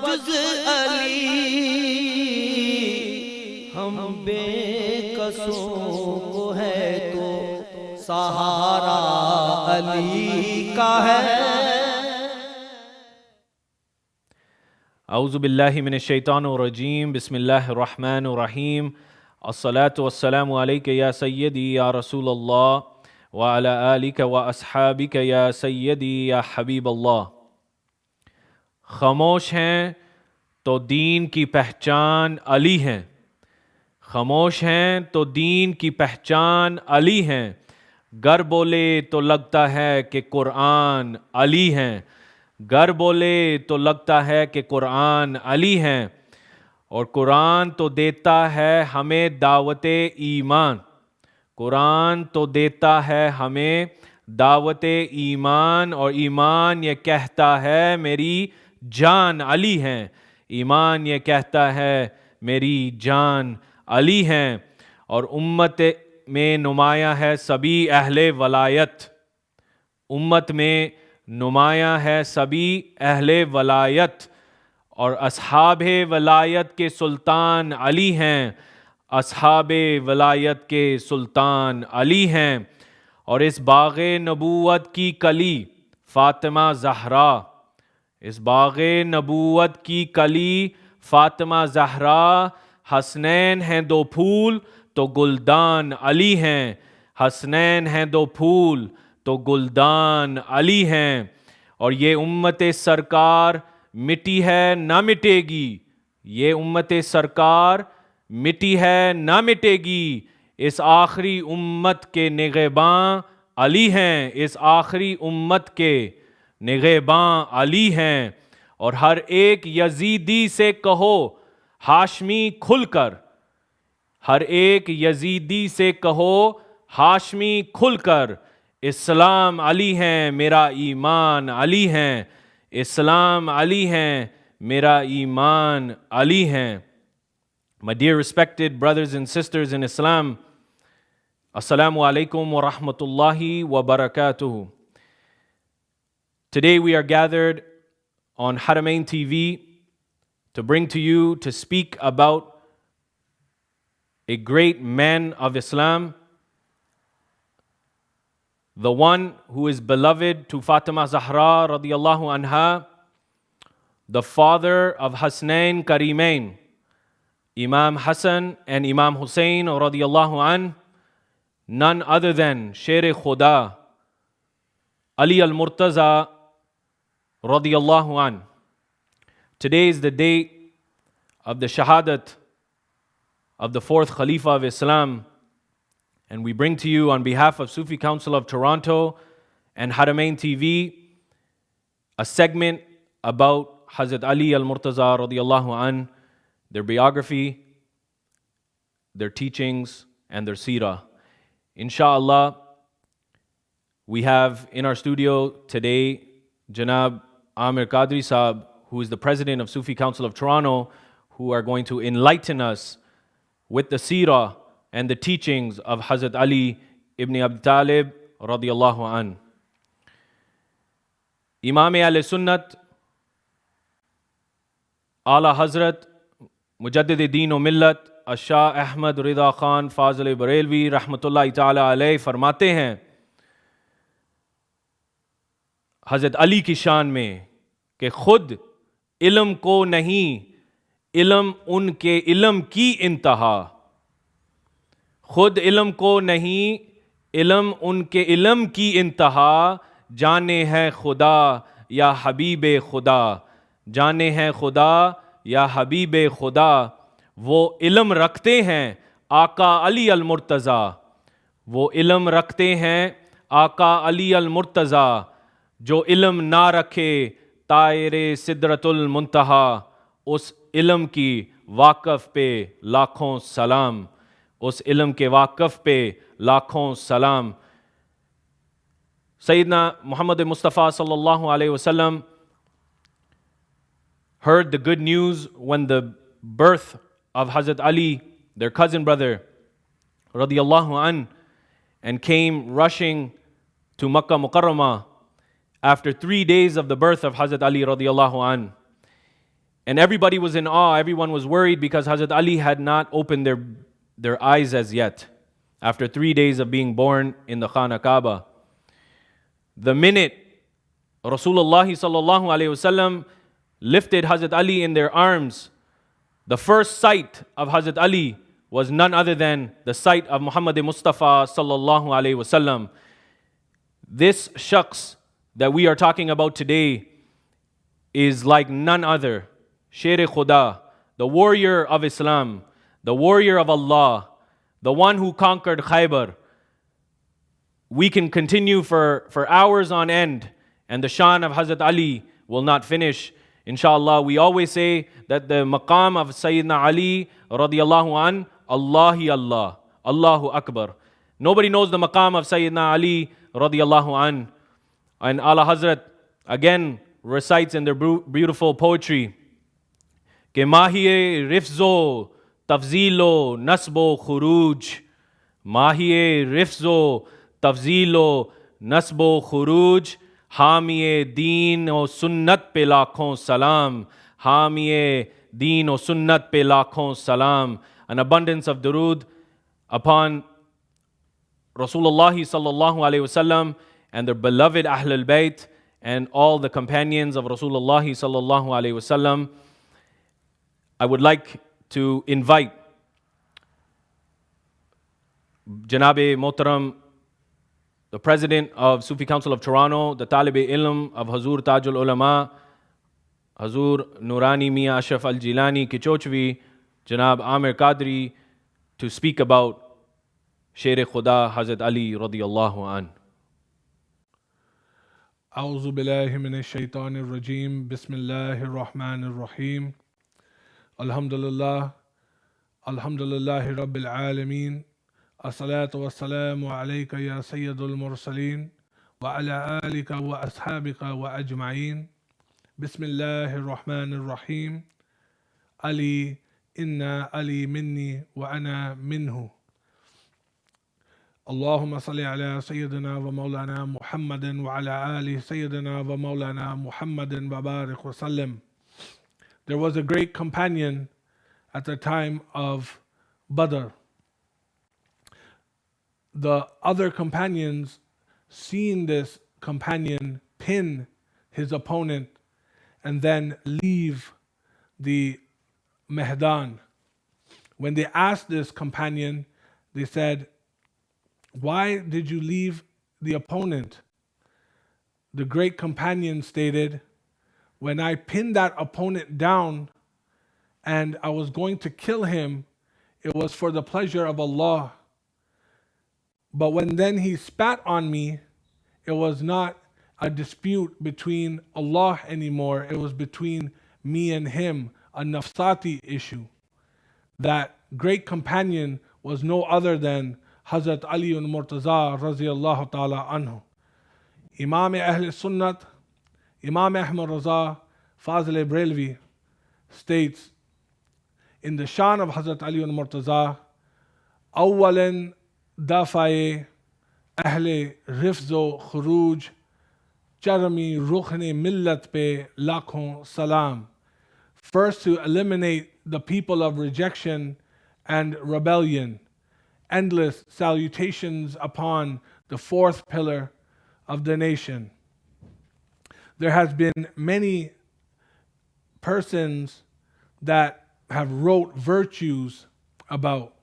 بجز علی ہم بے قصوں کو ہے تو سہارا علی کا ہے۔ اعوذ باللہ من الشیطان الرجیم، بسم اللہ الرحمن الرحیم، الصلاة والسلام علیک یا سیدی یا رسول اللہ وعلی آلک و اصحابک یا سیدی یا حبیب اللہ۔ خاموش ہیں تو دین کی پہچان علی ہیں، خاموش ہیں تو دین کی پہچان علی ہیں، گر بولے تو لگتا ہے کہ قرآن علی ہیں، گر بولے تو لگتا ہے کہ قرآن علی ہیں، اور قرآن تو دیتا ہے ہمیں دعوت ایمان، قرآن تو دیتا ہے ہمیں دعوت ایمان، اور ایمان یہ کہتا ہے میری جان علی ہیں، ایمان یہ کہتا ہے میری جان علی ہیں۔ اور امت میں نمایاں ہے سبھی اہل ولایت، امت میں نمایاں ہے سبھی اہل ولایت، اور اصحاب ولایت کے سلطان علی ہیں، اصحاب ولایت کے سلطان علی ہیں۔ اور اس باغ نبوت کی کلی فاطمہ زہرا، اس باغ نبوت کی کلی فاطمہ زہرا، حسنین ہیں دو پھول تو گلدان علی ہیں، حسنین ہیں دو پھول تو گلدان علی ہیں۔ اور یہ امت سرکار مٹی ہے نہ مٹے گی، یہ امت سرکار مٹی ہے نہ مٹے گی، اس آخری امت کے نگہباں علی ہیں، اس آخری امت کے نگہباں علی ہیں۔ اور ہر ایک یزیدی سے کہو ہاشمی کھل کر، ہر ایک یزیدی سے کہو ہاشمی کھل کر، اسلام علی ہیں میرا ایمان علی ہیں، اسلام علی ہیں میرا ایمان علی ہیں۔ My dear respected brothers and sisters in Islam, Assalamu alaikum wa rahmatullahi wa barakatuhu. Today we are gathered on Harmain TV to bring to you to speak about a great man of Islam, the one who is beloved to Fatima Zahra radiyallahu anha, the father of Hasnain Karimain, Imam Hassan and Imam Hussein radiyallahu an, none other than Sher Khuda, Ali al-Murtaza radiyallahu an. Today is the date of the Shahadat of the fourth Khalifa of Islam, and we bring to you on behalf of Sufi Council of Toronto and Harmain TV a segment about Hazrat Ali al-Murtaza radiyallahu an, their biography, their teachings, and their seerah. Inshallah, we have in our studio today Janab Amir Qadri Saab, who is the president of Sufi Council of Toronto, who are going to enlighten us with the seerah and the teachings of Hazrat Ali ibn Abi Talib radiyallahu an. Imam Ahl Sunnat, Ala Hazrat Mujaddid Deen و Millat Shah Ahmad Rida Khan Fazl Bareilwi Rahmatullahi Ta'ala alayh فرماتے ہیں حضرت علی کی شان میں کہ خود علم کو نہیں، علم ان کے علم کی انتہا، خود علم کو نہیں، علم ان کے علم کی انتہا، جانے ہے خدا یا حبیب خدا، جانے ہے خدا یا حبیب خدا، وہ علم رکھتے ہیں آقا علی المرتضیٰ، وہ علم رکھتے ہیں آقا علی المرتضیٰ، جو علم نہ رکھے طائر سدرۃ المنتہا، اس علم کی واقف پہ لاکھوں سلام، اس علم کے واقف پہ لاکھوں سلام۔ سیدنا محمد مصطفیٰ صلی اللہ علیہ وسلم heard the good news when the birth of Hazrat Ali, their cousin brother, radiyallahu an, and came rushing to Makkah Mukarramah after 3 days of the birth of Hazrat Ali radiyallahu an. And everybody was in awe, everyone was worried because Hazrat Ali had not opened their eyes as yet. After 3 days of being born in the Khana Kaaba. The minute Rasulullah sallallahu alaihi wasallam lifted Hazrat Ali in their arms, the first sight of Hazrat Ali was none other than the sight of Muhammad Mustafa sallallahu alaihi wasallam. This shakhs that we are talking about today is like none other. Sher Khuda, the warrior of Islam, the warrior of Allah, the one who conquered Khaybar. We can continue for hours on end, and the shan of Hazrat Ali will not finish. Inshallah, we always say that the maqam of Sayyidina Ali radiallahu an, Allahi Allah, Allahu Akbar. Nobody knows the maqam of Sayyidina Ali radiallahu an. And Ala Hazrat again recites in their beautiful poetry, Ke mahiye rifzo tafzilo nasbo khuruj, mahiye rifzo tafzilo nasbo khuruj, hamiye deen o sunnat pe lakhon salam, hamiye deen o sunnat pe lakhon salam. An abundance of durood upon Rasulullah sallallahu alaihi wasallam and their beloved Ahlul Bayt and all the companions of Rasulullah sallallahu alaihi wasallam. I would like to invite Janabe Mohtaram, the President of Sufi Council of Toronto, the Talib-e-Ilm of Hazur Tajul Ulama, Hazur Nurani Mia Ashraf Al-Jilani Kichochvi, Janab Amir Qadri, to speak about Sher Khuda Hazrat Ali radiyallahu an. أعوذ بالله من الشيطان الرجيم بسم الله الرحمن الرحيم الحمد لله رب العالمين الصلاة والسلام عليك يا سيد المرسلين وعلى آلك وأصحابك وأجمعين بسم الله الرحمن الرحيم علي إن علي مني وأنا منه اللهم صل على سيدنا ومولانا محمد وعلى آل سيدنا ومولانا محمد وبارك وسلم. There was a great companion at the time of Badr. The other companions, seeing this companion pin his opponent and then leave the Mehdan, when they asked this companion, they said, "Why did you leave the opponent?" The great companion stated, "When I pinned that opponent down and I was going to kill him, it was for the pleasure of Allah. But when then he spat on me, it was not a dispute between Allah anymore. It was between me and him, a nafsati issue." That great companion was no other than Hazrat Ali Murtaza Raziyallahu Ta'ala Anhu. Imam Ahl Sunnat, Imam Ahmad Raza Fazl Brelvi states in the shan of Hazrat Ali Murtaza, Awwalan dafaye ahle rifzo khuruj charmi rukhne millat pe lakhon salam. First, to eliminate the people of rejection and rebellion. Endless salutations upon the fourth pillar of the nation. There has been many persons that have wrote virtues about.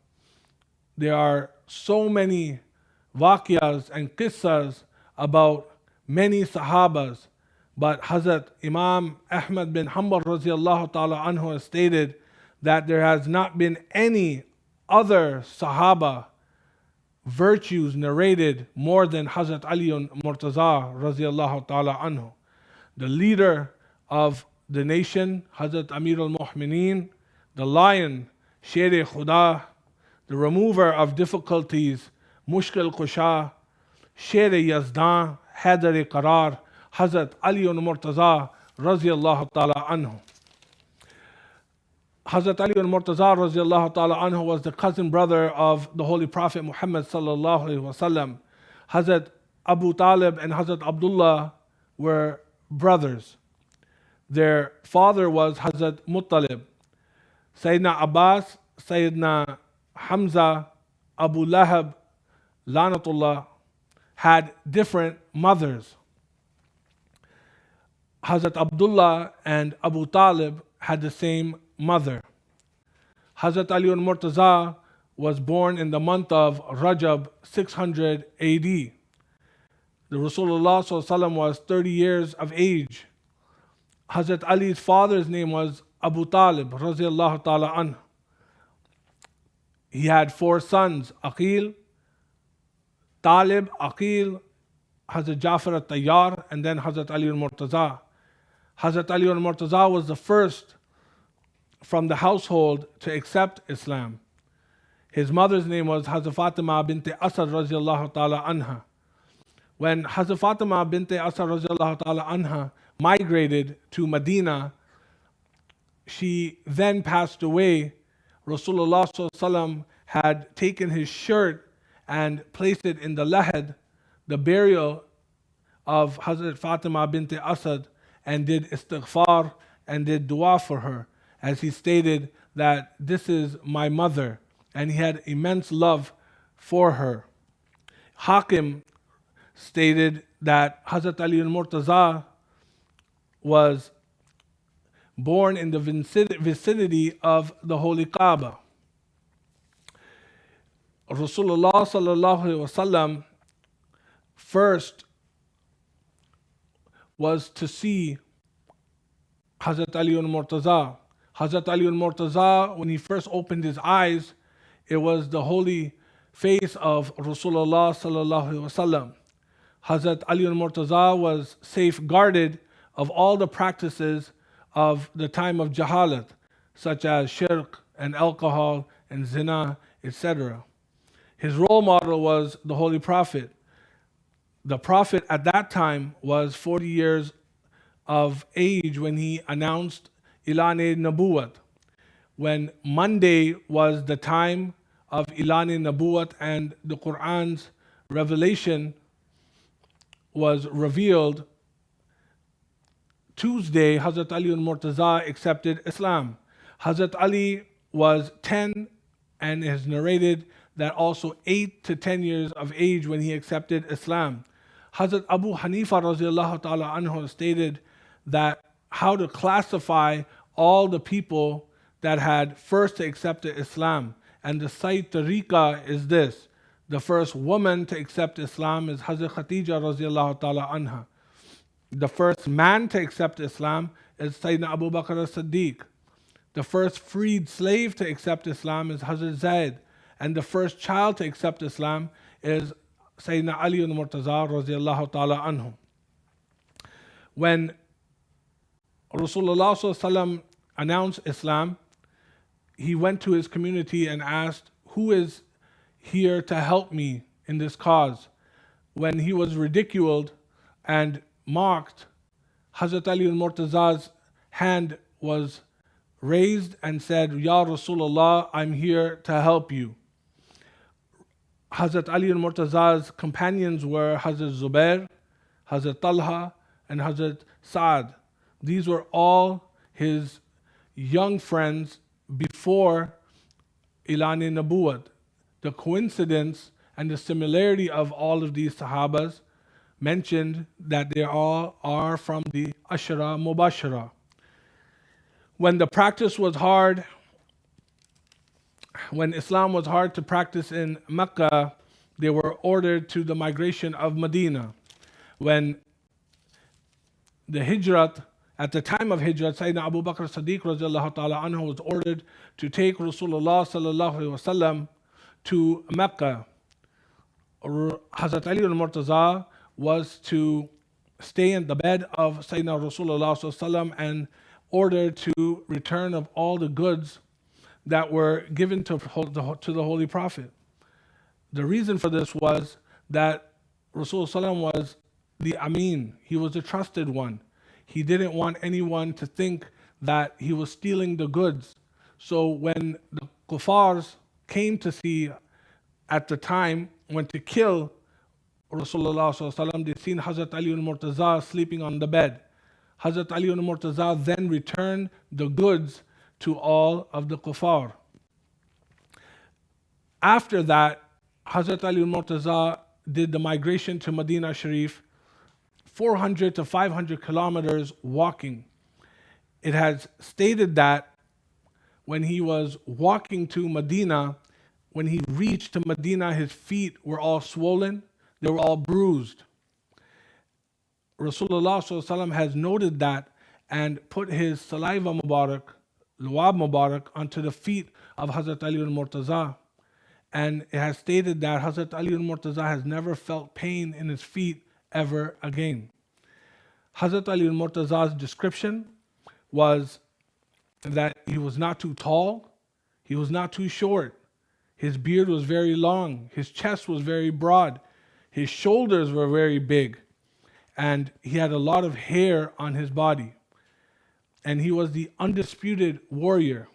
There are so many waqiyas and qissas about many sahabas, but Hazrat Imam Ahmad bin Hanbal Raziyallahu Ta'ala Anhu has stated that there has not been any other Sahaba virtues narrated more than Hazrat Ali Murtaza Raziyallahu Ta'ala Anhu. The leader of the nation, Hazrat Amir al-Mu'mineen, the lion, Sher Khuda, the remover of difficulties, Mushkil Kusha, Sher Yazdan, Haidar Qarar, Hazrat Ali Murtaza Raziyallahu Ta'ala Anhu. Hazrat Ali Murtaza Raziyallahu Ta'ala Anhu was the cousin brother of the Holy Prophet Muhammad Sallallahu Alaihi Wasallam. Hazrat Abu Talib and Hazrat Abdullah were brothers. Their father was Hazrat Muttalib. Sayyidina Abbas, Sayyidina Hamza, Abu Lahab, Lanatullah, had different mothers. Hazrat Abdullah and Abu Talib had the same mother. Hazrat Ali al-Murtaza was born in the month of Rajab 600 AD. The Rasulullah ﷺ was 30 years of age. Hazrat Ali's father's name was Abu Talib radiallahu ta'ala anhu. He had 4 sons, Aqil, Talib, Aqil, Hazrat Jafar al-Tayyar, and then Hazrat Ali al-Murtaza. Hazrat Ali al-Murtaza was the first from the household to accept Islam. His mother's name was Hazrat Fatima bint Asad radiallahu ta'ala anha. When Hazrat Fatima bint Asad radiallahu ta'ala anha migrated to Medina, she then passed away. Rasulullah ﷺ had taken his shirt and placed it in the lahad, the burial of Hazrat Fatima bint Asad, and did istighfar and did dua for her, as he stated that this is my mother, and he had immense love for her. Hakim stated that Hazrat Ali al-Murtaza was born in the vicinity of the Holy Kaaba. Rasulullah sallallahu alaihi wasallam first was to see Hazrat Ali al-Murtaza. Hazrat Ali al-Murtaza, when he first opened his eyes, it was the holy face of Rasulullah sallallahu alaihi wasallam. Hazrat Ali al-Murtaza was safeguarded of all the practices of the time of Jahalat, such as shirk and alcohol and zina, etc. His role model was the Holy Prophet. The Prophet at that time was 40 years of age when he announced Ilan-e Nabuwat. When Monday was the time of Ilan-e Nabuwat and the Quran's revelation was revealed, Tuesday, Hazrat Ali al-Murtaza accepted Islam. Hazrat Ali was 10 and is narrated that also 8 to 10 years of age when he accepted Islam. Hazrat Abu Hanifa radiallahu ta'ala anhu stated that how to classify all the people that had first accepted Islam. And the Sayyid Tariqa is this. The first woman to accept Islam is Hazrat Khatija radiallahu ta'ala anha. The first man to accept Islam is Sayyidina Abu Bakr as-Siddiq. The first freed slave to accept Islam is Hazrat Zaid. And the first child to accept Islam is Sayyidina Ali al-Murtaza radiallahu ta'ala anhu. When Rasulullah ﷺ announced Islam, he went to his community and asked, who is here to help me in this cause? When he was ridiculed and mocked, Hazrat Ali al-Murtaza's hand was raised and said, Ya Rasulullah, I'm here to help you. Hazrat Ali al-Murtaza's companions were Hazrat Zubair, Hazrat Talha, and Hazrat Saad. These were all his young friends before Ilan-e Nabuwat. The coincidence and the similarity of all of these Sahabas mentioned that they all are from the Ashara Mubashara. When the practice was hard, when Islam was hard to practice in Mecca, they were ordered to the migration of Medina. When the Hijrat, at the time of Hijrat, Sayyidina Abu Bakr as-Siddiq radiallahu ta'ala anhu was ordered to take Rasulullah sallallahu alaihi wasallam to Mecca. Hazrat Ali al-Murtaza was to stay in the bed of Sayyidina Rasulullah sallallahu alaihi wasallam and ordered to return of all the goods that were given to the Holy Prophet. The reason for this was that Rasulullah was the Amin. He was the trusted one. He didn't want anyone to think that he was stealing the goods. So when the kuffars came to see at the time, went to kill Rasulullah, they seen Hazrat Ali al-Murtaza sleeping on the bed. Hazrat Ali ibn Murtaza then returned the goods to all of the kuffar. After that, Hazrat Ali ibn Murtaza did the migration to Medina Sharif, 400 to 500 kilometers walking. It has stated that when he was walking to Medina, when he reached to Medina, his feet were all swollen, they were all bruised. Rasulullah ﷺ has noted that and put his saliva Mubarak, luwab Mubarak, onto the feet of Hazrat Ali ibn Murtaza. And it has stated that Hazrat Ali ibn Murtaza has never felt pain in his feet ever again. Hazrat Ali ibn Murtaza's description was that he was not too tall, he was not too short, his beard was very long, his chest was very broad, his shoulders were very big, and he had a lot of hair on his body. And he was the undisputed warrior.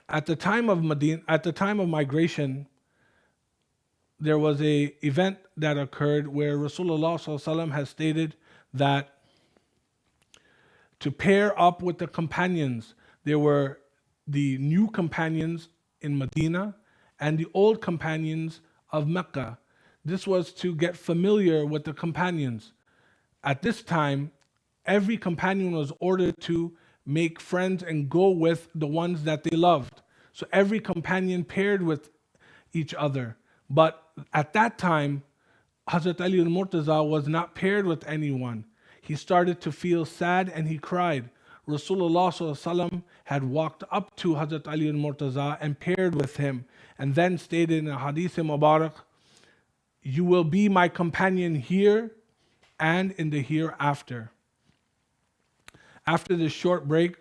At the time of migration, there was a event that occurred where Rasulullah ﷺ has stated that to pair up with the companions, there were the new companions in Medina and the old companions of Mecca. This was to get familiar with the companions. At this time, every companion was ordered to make friends and go with the ones that they loved. So every companion paired with each other. But at that time, Hazrat Ali ibn Murtaza was not paired with anyone. He started to feel sad and he cried. Rasulullah ﷺ had walked up to Hazrat Ali ibn Murtaza and paired with him, and then stated in a hadith Mubarak, "You will be my companion here and in the hereafter." After this short break,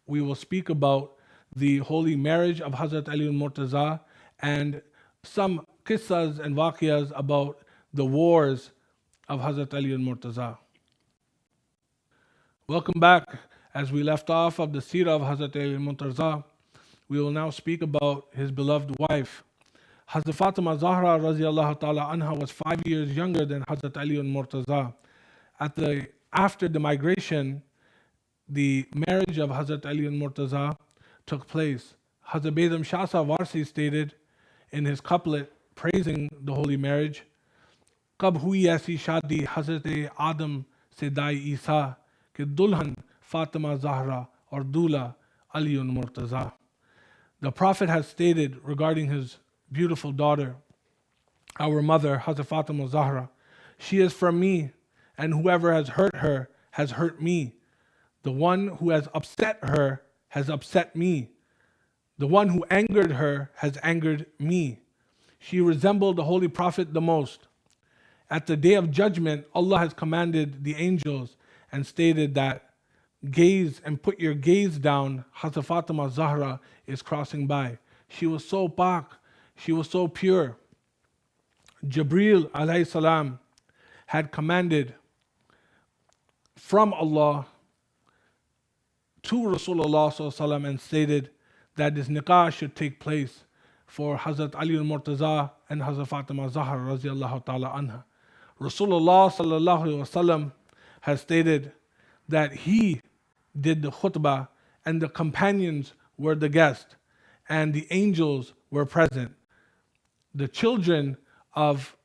we will speak about the holy marriage of Hazrat Ali ibn Murtaza and some qissas and waqiyas about the wars of Hazrat Ali ibn Murtaza. Welcome back. As we left off of the seerah of Hazrat Ali ibn Murtaza, we will now speak about his beloved wife. Hazrat Fatima Zahra radiallahu ta'ala anha was 5 years younger than Hazrat Ali ibn Murtaza. After the migration, the marriage of Hazrat Ali ibn Murtaza took place. Hazrat Bedam Shah Warsi stated in his couplet praising the holy marriage, "Kab hui aisi shadi Hazrat Adam se dai Isa ke dulhan Fatima Zahra or Dula Ali ibn Murtaza." The Prophet has stated regarding his beautiful daughter, our mother, Hazrat Fatima Zahra, "She is from me, and whoever has hurt her has hurt me. The one who has upset her has upset me. The one who angered her has angered me. She resembled the Holy Prophet the most. At the day of judgment, Allah has commanded the angels and stated that gaze and put your gaze down. Hazrat Fatima Zahra is crossing by. She was so pak, she was so pure. Jibreel alayhi salam had commanded from Allah to Rasulullah ﷺ and stated that this nikah should take place for Hazrat Ali ibn Murtaza and Hazrat Fatima Zahra radiallahu ta'ala anha. Rasulullah ﷺ has stated that he did the khutbah and the companions were the guests and the angels were present. The children of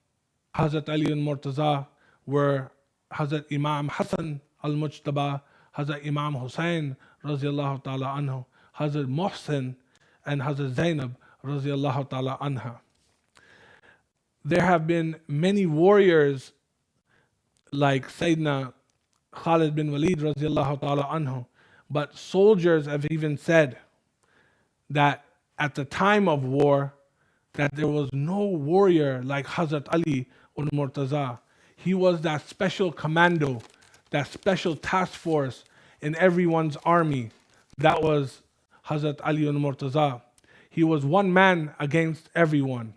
Hazrat Ali ibn Murtaza were Hazrat Imam Hassan al-Mujtaba, Hazrat Imam Hussain radiallahu ta'ala anhu, Hazrat Muhsin and Hazrat Zainab radiallahu ta'ala anha. There have been many warriors like Sayyidina Khalid bin Walid radiallahu ta'ala anhu, but soldiers have even said that at the time of war that there was no warrior like Hazrat Ali ibn Murtaza. He was that special commando, that special task force in everyone's army. That was Hazrat Ali ibn Murtaza. He was one man against everyone.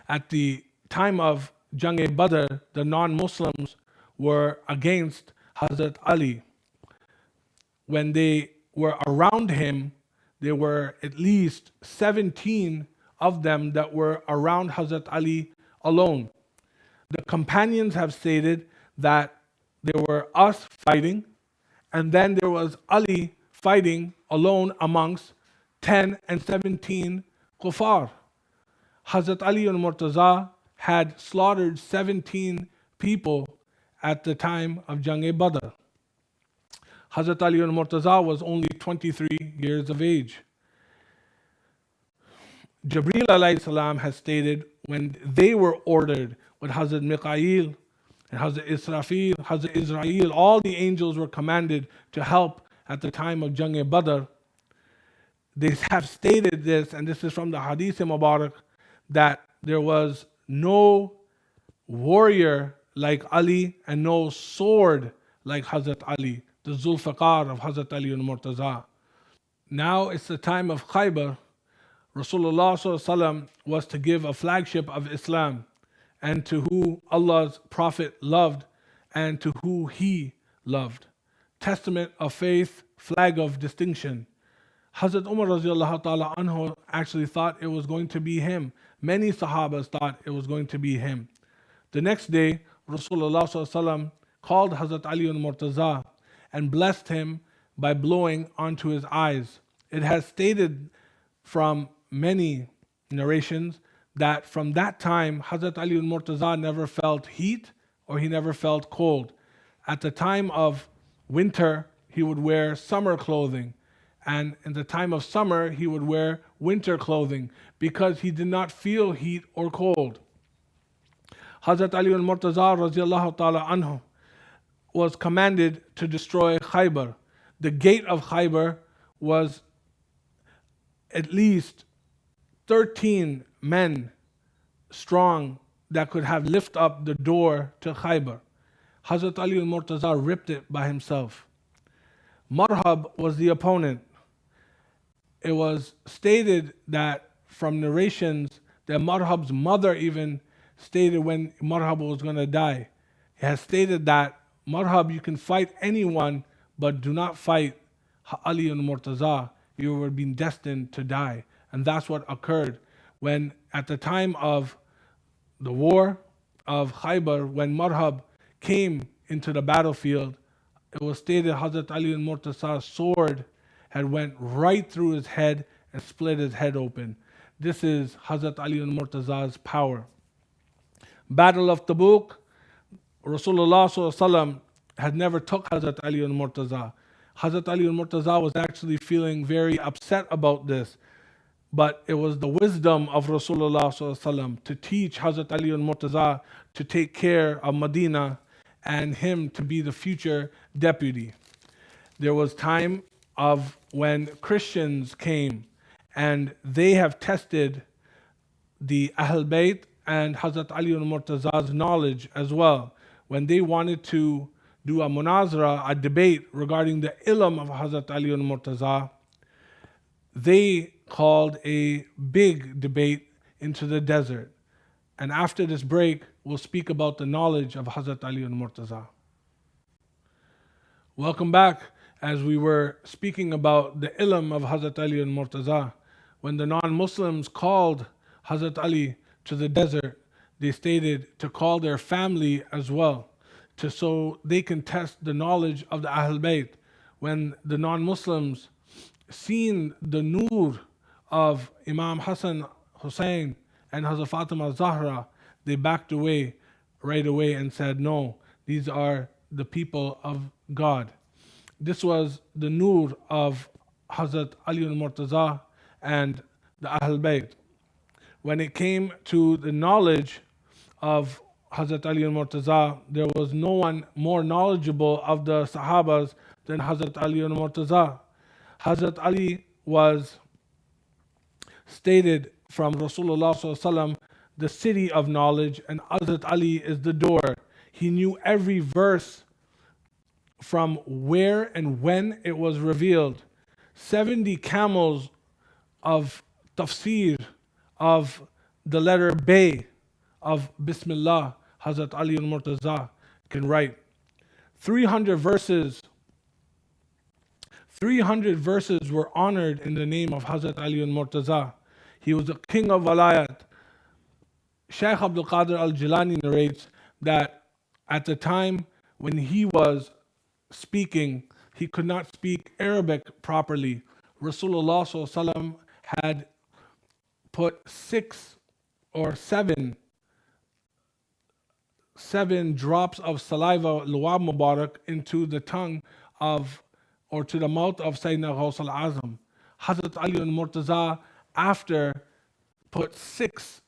At the time of Jang-e-Badr, the non-Muslims were against Hazrat Ali. When they were around him, there were at least 17 of them that were around Hazrat Ali alone. The companions have stated that there were us fighting, and then there was Ali fighting alone amongst 10 and 17 kuffar. Hazrat Ali al-Murtaza had slaughtered 17 people at the time of Jang-e-Badr. Hazrat Ali al-Murtaza was only 23 years of age. Jibreel alayhi salam has stated when they were ordered with Hazrat Mikail and Hazrat Israfil, Hazrat Israel, all the angels were commanded to help at the time of Jang-e-Badr. They have stated this, and this is from the Hadith Mubarak, that there was no warrior like Ali and no sword like Hazrat Ali, the Zulfiqar of Hazrat Ali al-Murtaza. Now it's the time of Khaybar. Rasulullah ﷺ was to give a flagship of Islam, and to who Allah's Prophet loved and to who he loved. Testament of faith, flag of distinction. Hazrat Umar radiallahu ta'ala anhu actually thought it was going to be him. Many Sahabas thought it was going to be him. The next day, Rasulullah ﷺ called Hazrat Ali al-Murtaza and blessed him by blowing onto his eyes. It has stated from many narrations that from that time, Hazrat Ali al-Murtaza never felt heat or he never felt cold. At the time of winter, he would wear summer clothing. And in the time of summer, he would wear winter clothing because he did not feel heat or cold. Hazrat Ali al-Murtaza radiallahu ta'ala anhu was commanded to destroy Khaybar. The gate of Khaybar was at least 13 men strong that could have lifted up the door to Khaybar. Hazrat Ali al-Murtaza ripped it by himself. Marhab was the opponent. It was stated that from narrations that Marhab's mother even stated when Marhab was going to die. It has stated that Marhab, you can fight anyone, but do not fight Ali al-Murtaza. You were being destined to die. And that's what occurred when at the time of the war of Khaybar, when Marhab came into the battlefield, it was stated Hazrat Ali al-Murtaza's sword had went right through his head and split his head open. This is Hazrat Ali al-Murtaza's power. Battle of Tabuk, Rasulullah ﷺ had never took Hazrat Ali al-Murtaza. Hazrat Ali al-Murtaza was actually feeling very upset about this. But it was the wisdom of Rasulullah ﷺ to teach Hazrat Ali al-Murtaza to take care of Medina and him to be the future deputy. There was time of when Christians came and they have tested the Ahl Bayt and Hazrat Ali al-Murtaza's knowledge as well. When they wanted to do a munazara, a debate regarding the ilm of Hazrat Ali al-Murtaza, they called a big debate into the desert. And after this break, we'll speak about the knowledge of Hazrat Ali al-Murtaza. Welcome back. As we were speaking about the ilm of Hazrat Ali al-Murtaza, when the non-Muslims called Hazrat Ali to the desert, they stated to call their family as well, so they can test the knowledge of the Ahl Bayt. When the non-Muslims seen the nur of Imam Hassan Hussein and Hazrat Fatima Zahra, they backed away right away and said, no, these are the people of God. This was the nur of Hazrat Ali al-Murtaza and the Ahl Bayt. When it came to the knowledge of Hazrat Ali al-Murtaza, there was no one more knowledgeable of the Sahabas than Hazrat Ali al-Murtaza. Hazrat Ali was stated from Rasulullah ﷺ, the city of knowledge, and Hazrat Ali is the door. He knew every verse from where and when it was revealed. 70 camels of tafsir of the letter Bay of Bismillah, Hazrat Ali al-Murtaza can write. 300 verses were honored in the name of Hazrat Ali al-Murtaza. He was the king of Walayat. Shaykh Abdul Qadir al-Jilani narrates that at the time when he was speaking, he could not speak Arabic properly. Rasulullah Sallallahu Alaihi Wasallam had put 6 or 7 drops of saliva, luwab mubarak, into the tongue of, or to the mouth of Sayyidina Ghaus al-Azam. Hazrat Ali al-Murtaza, after, put 6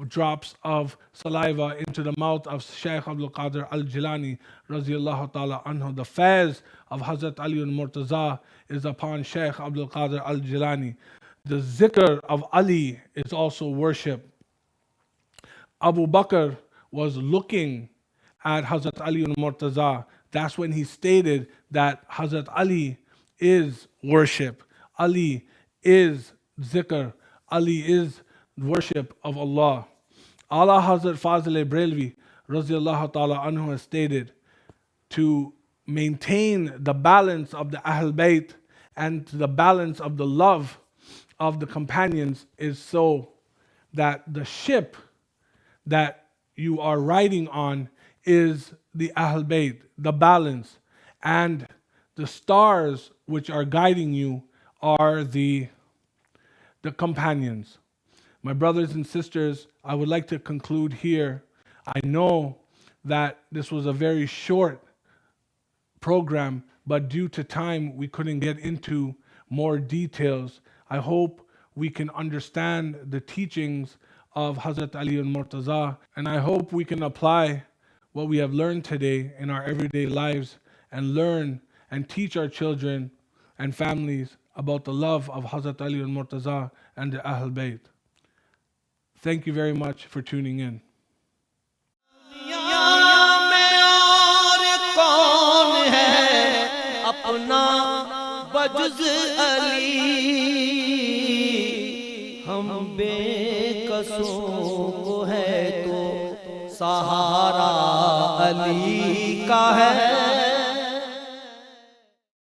drops of saliva into the mouth of Shaykh Abdul Qadir al-Jilani radiyallahu ta'ala anhu. The faiz of Hazrat Ali al-Murtaza is upon Shaykh Abdul Qadir al-Jilani. The zikr of Ali is also worship. Abu Bakr was looking at Hazrat Ali al-Murtaza. That's when he stated that Hazrat Ali is worship. Ali is zikr. Ali is worship of Allah. Allah Hazrat Fazil Brelvi radiyallahu ta'ala anhu has stated, to maintain the balance of the Ahl Bayt and the balance of the love of the companions is so that the ship that you are riding on is the Ahl Bayt, the balance, and the stars which are guiding you are the companions. My brothers and sisters, I would like to conclude here. I know that this was a very short program, but due to time, we couldn't get into more details. I hope we can understand the teachings of Hazrat Ali al-Murtaza, and I hope we can apply what we have learned today in our everyday lives and learn and teach our children and families about the love of Hazrat Ali al-Murtaza and the Ahl Bayt. Thank you very much for tuning in. अपना बजुज़ अली हम बेकसों को है तो सहारा अली का है।